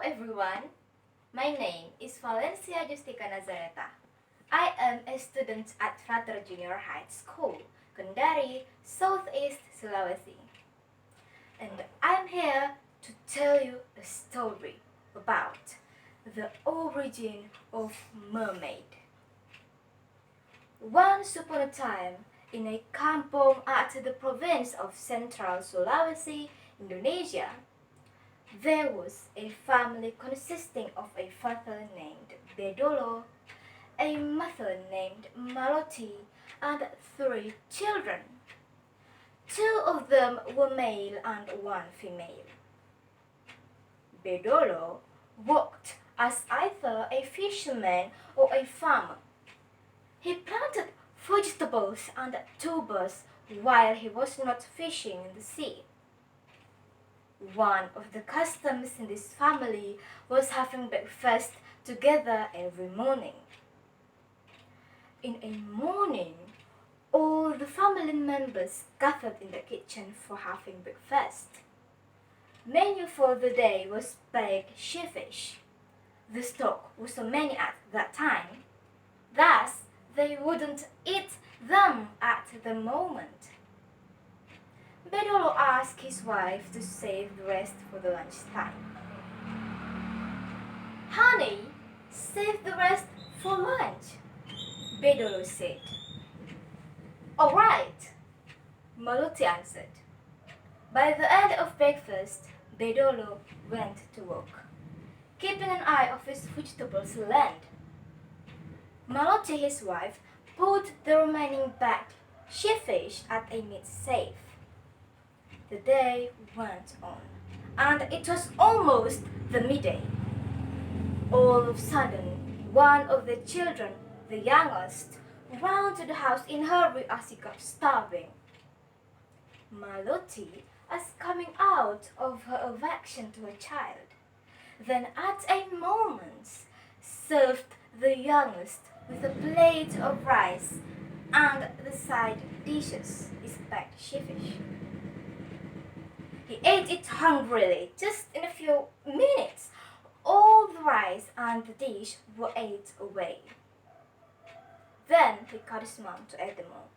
everyone, my name is Valencia Justica Nazaretha. I am a student at Frater Junior High School, Kendari, Southeast Sulawesi. And I'm here to tell you a story about the origin of Mermaid. Once upon a time, in a kampung at the province of Central Sulawesi, Indonesia, there was a family consisting of a father named Bedolo, a mother named Maloti, and 3 children. 2 of them were male and 1 female. Bedolo worked as either a fisherman or a farmer. He planted vegetables and tubers while he was not fishing in the sea. One of the customs in this family was having breakfast together every morning. In a morning, all the family members gathered in the kitchen for having breakfast. Menu for the day was baked shearfish. The stock was so many at that time, thus they wouldn't eat them at the moment. Bedolo asked his wife to save the rest for the lunchtime. "Honey, save the rest for lunch," Bedolo said. "All right," Maloti answered. By the end of breakfast, Bedolo went to work, keeping an eye on his vegetables land. Maloti, his wife, put the remaining bagged shearfish at a meat safe. The day went on, and it was almost the midday. All of a sudden, one of the children, the youngest, ran to the house in a hurry as he got starving. Maloti was coming out of her affection to her child, then at a moment served the youngest with a plate of rice and the side dishes, his baked shearfish. He ate it hungrily. Just in a few minutes, all the rice and the dish were ate away. Then he called his mom to add them all.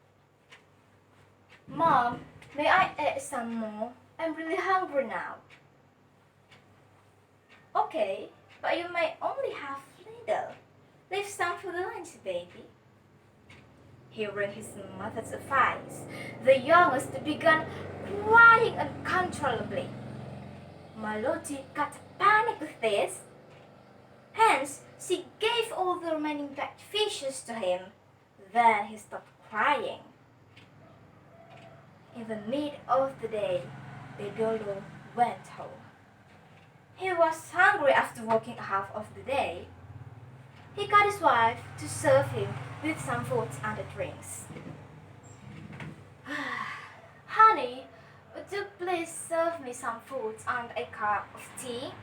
"Mom, may I add some more? I'm really hungry now." "Okay, but you may only have little. Leave some for the lunch, baby." Hearing his mother's advice, the youngest began crying uncontrollably. Maloti got panicked with this. Hence, she gave all the remaining baked fishes to him. Then he stopped crying. In the mid of the day, Bedolo went home. He was hungry after working half of the day. He got his wife to serve him with some food and drinks. "Honey, would you please serve me some food and a cup of tea?"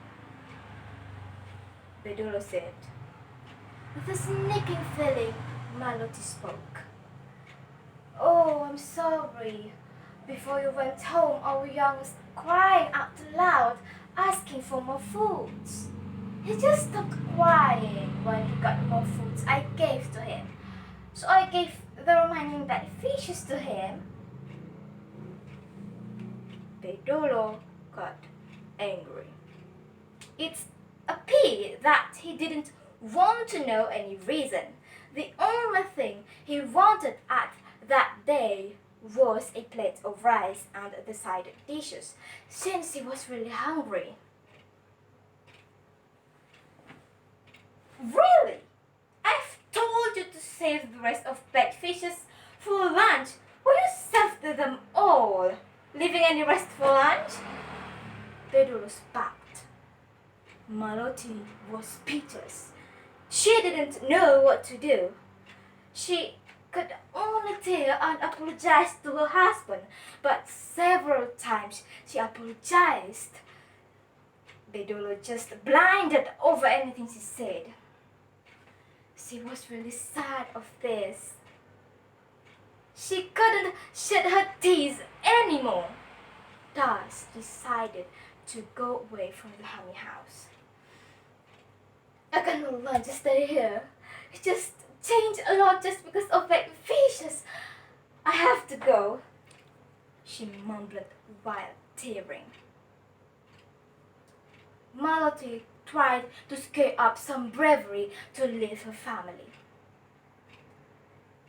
Bedolo said. With a sneaking feeling, Maloti spoke. "Oh, I'm sorry. Before you went home, our youngest crying out loud, asking for more food. He just stopped crying when he got more food I gave to him. So I gave the remaining dead fishes to him." Bedolo got angry. It's a pity that he didn't want to know any reason. The only thing he wanted at that day was a plate of rice and the side dishes, since he was really hungry. "Really? I've told you to save the rest of baked fishes for lunch. Will you serve them all, leaving any rest for lunch?" Bedolo spat. Maloti was speechless. She didn't know what to do. She could only tear and apologize to her husband, but several times she apologized. Bedolo just blinded over anything she said. She was really sad of this. She couldn't shed her tears anymore. Thus decided to go away from the honey house. I cannot learn to stay here. It just changed a lot just because of that fishes. I have to go, she mumbled while tearing. Malloty tried to scare up some bravery to leave her family.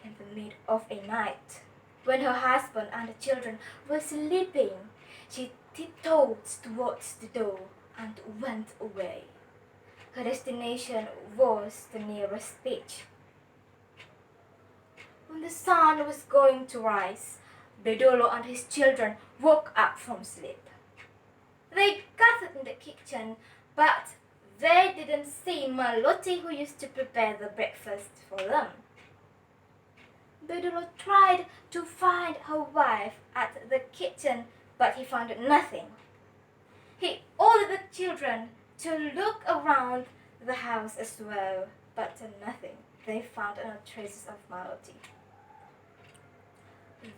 In the mid of a night, when her husband and the children were sleeping, she tiptoed towards the door and went away. Her destination was the nearest beach. When the sun was going to rise, Bedolo and his children woke up from sleep. They gathered in the kitchen, but they didn't see Malloty, who used to prepare the breakfast for them. Bedolo tried to find her wife at the kitchen, but he found nothing. He ordered the children to look around the house as well, but nothing. They found no traces of Malloty.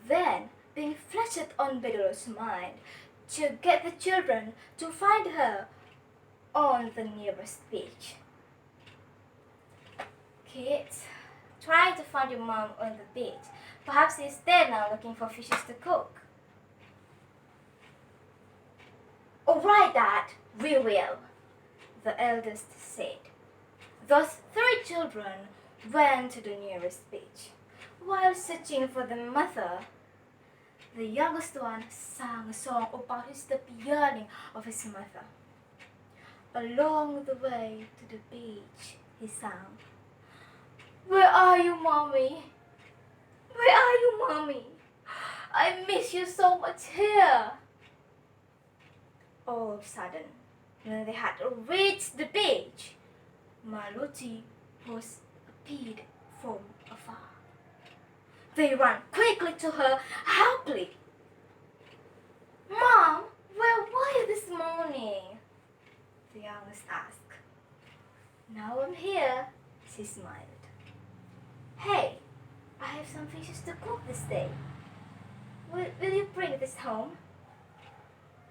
Then they flashed on Bedolo's mind to get the children to find her on the nearest beach. Kids, try to find your mom on the beach. Perhaps she's there now looking for fishes to cook. All right, Dad, we will, the eldest said. Those 3 children went to the nearest beach. While searching for the mother, the youngest one sang a song about his deep yearning of his mother. Along the way to the beach, he sang, "Where are you, Mommy? Where are you, Mommy? I miss you so much here." All of a sudden, when they had reached the beach, Malloty was appeared from afar. They ran quickly to her, helpfully. "Mom, where were you this morning?" the youngest asked. "Now I'm here," she smiled. "Hey, I have some fishes to cook this day. Will you bring this home?"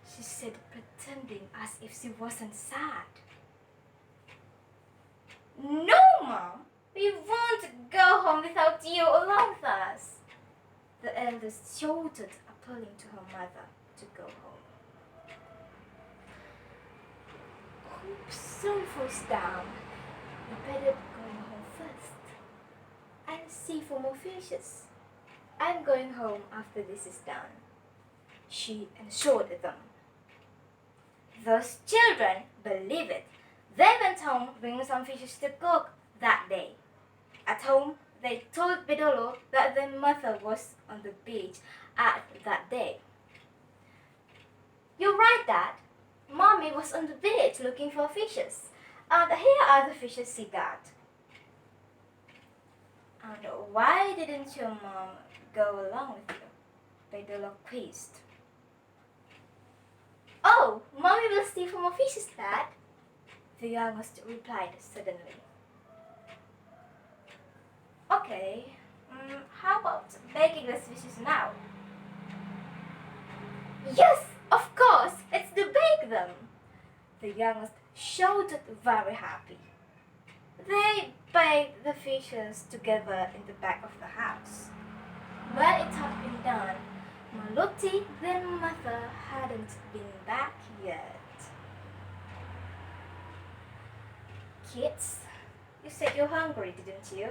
she said, pretending as if she wasn't sad. "No, Mom, we won't go home without you along with us," the eldest shouted, appealing to her mother to go home. Hope soon falls down. You better go home first. I'll see for more fishes. I'm going home after this is done, she assured them. Those children believed it. They went home bringing some fishes to cook that day. At home, they told Bedolo that their mother was on the beach at that day. "You're right, Dad. Mommy was on the beach looking for fishes. And here are the fishes she got." "And why didn't your mom go along with you?" Bedolo quizzed. "Oh, Mommy will see for more fishes, Dad," the youngest replied suddenly. "Okay, how about baking those fishes now?" "Yes, of course, let's bake them," the youngest shouted, very happy. They baked the fishes together in the back of the house. When it had been done, Malloty, their mother, hadn't been back yet. "Kids, you said you're hungry, didn't you?"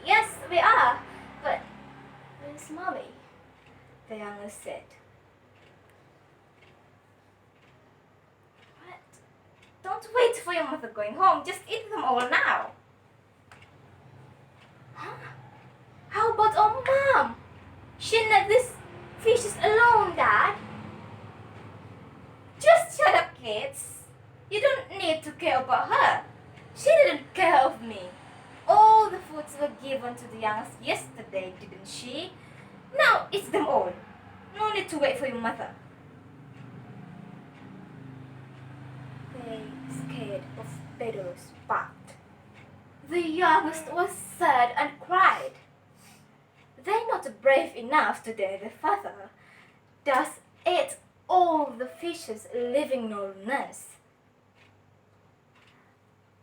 Yes, we are, but where's Mommy?" the youngest said. "What? Don't wait for your mother going home. Just eat them all now." "Huh? How about our Mom? She let these fishes alone, Dad." "Just shut up, kids. You don't need to care about her. She didn't care of me. All the foods were given to the youngest yesterday, didn't she? Now eat them all. No need to wait for your mother." They scared of Bedolo's part. The youngest was sad and cried. They not brave enough to dare their father, thus ate all the fishes, leaving no nest.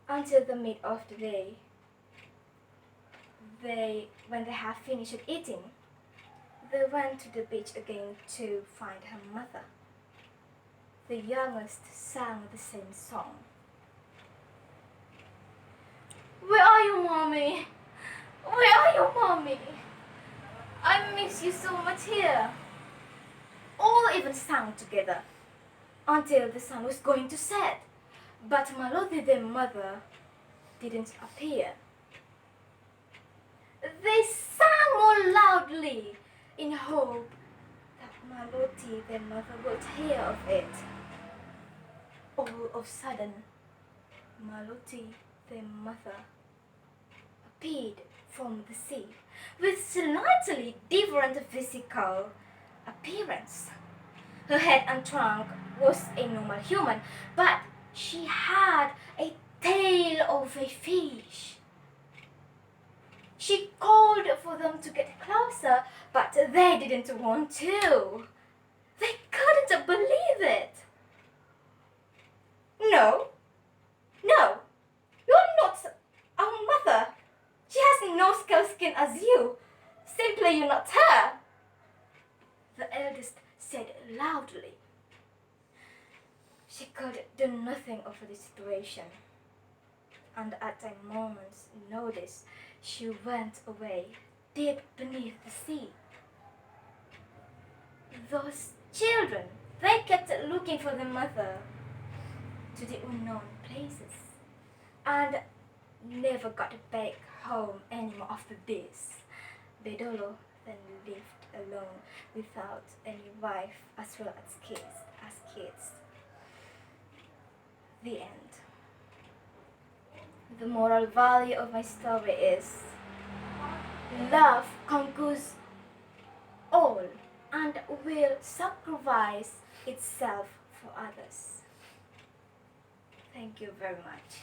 until the mid of the day. When they have finished eating, they went to the beach again to find her mother. The youngest sang the same song. Where are you, Mommy? Where are you, Mommy? I miss you so much here. All even sang together until the sun was going to set. But Maloti, their mother, didn't appear. They sang more loudly in hope that Maloti, their mother, would hear of it. All of a sudden, Maloti, their mother, appeared from the sea with slightly different physical appearance. Her head and trunk was a normal human, but she had a tail of a fish. She called for them to get closer, but they didn't want to. They couldn't believe it. No, no, you're not our mother. She has no scale skin as you. Simply you're not her, the eldest said loudly. She could do nothing over the situation, and at a moment's notice, she went away deep beneath the sea. Those children, they kept looking for their mother to the unknown places and never got back home anymore after this. Bedolo then lived alone without any wife as well as kids. The end. The moral value of my story is love conquers all and will sacrifice itself for others. Thank you very much.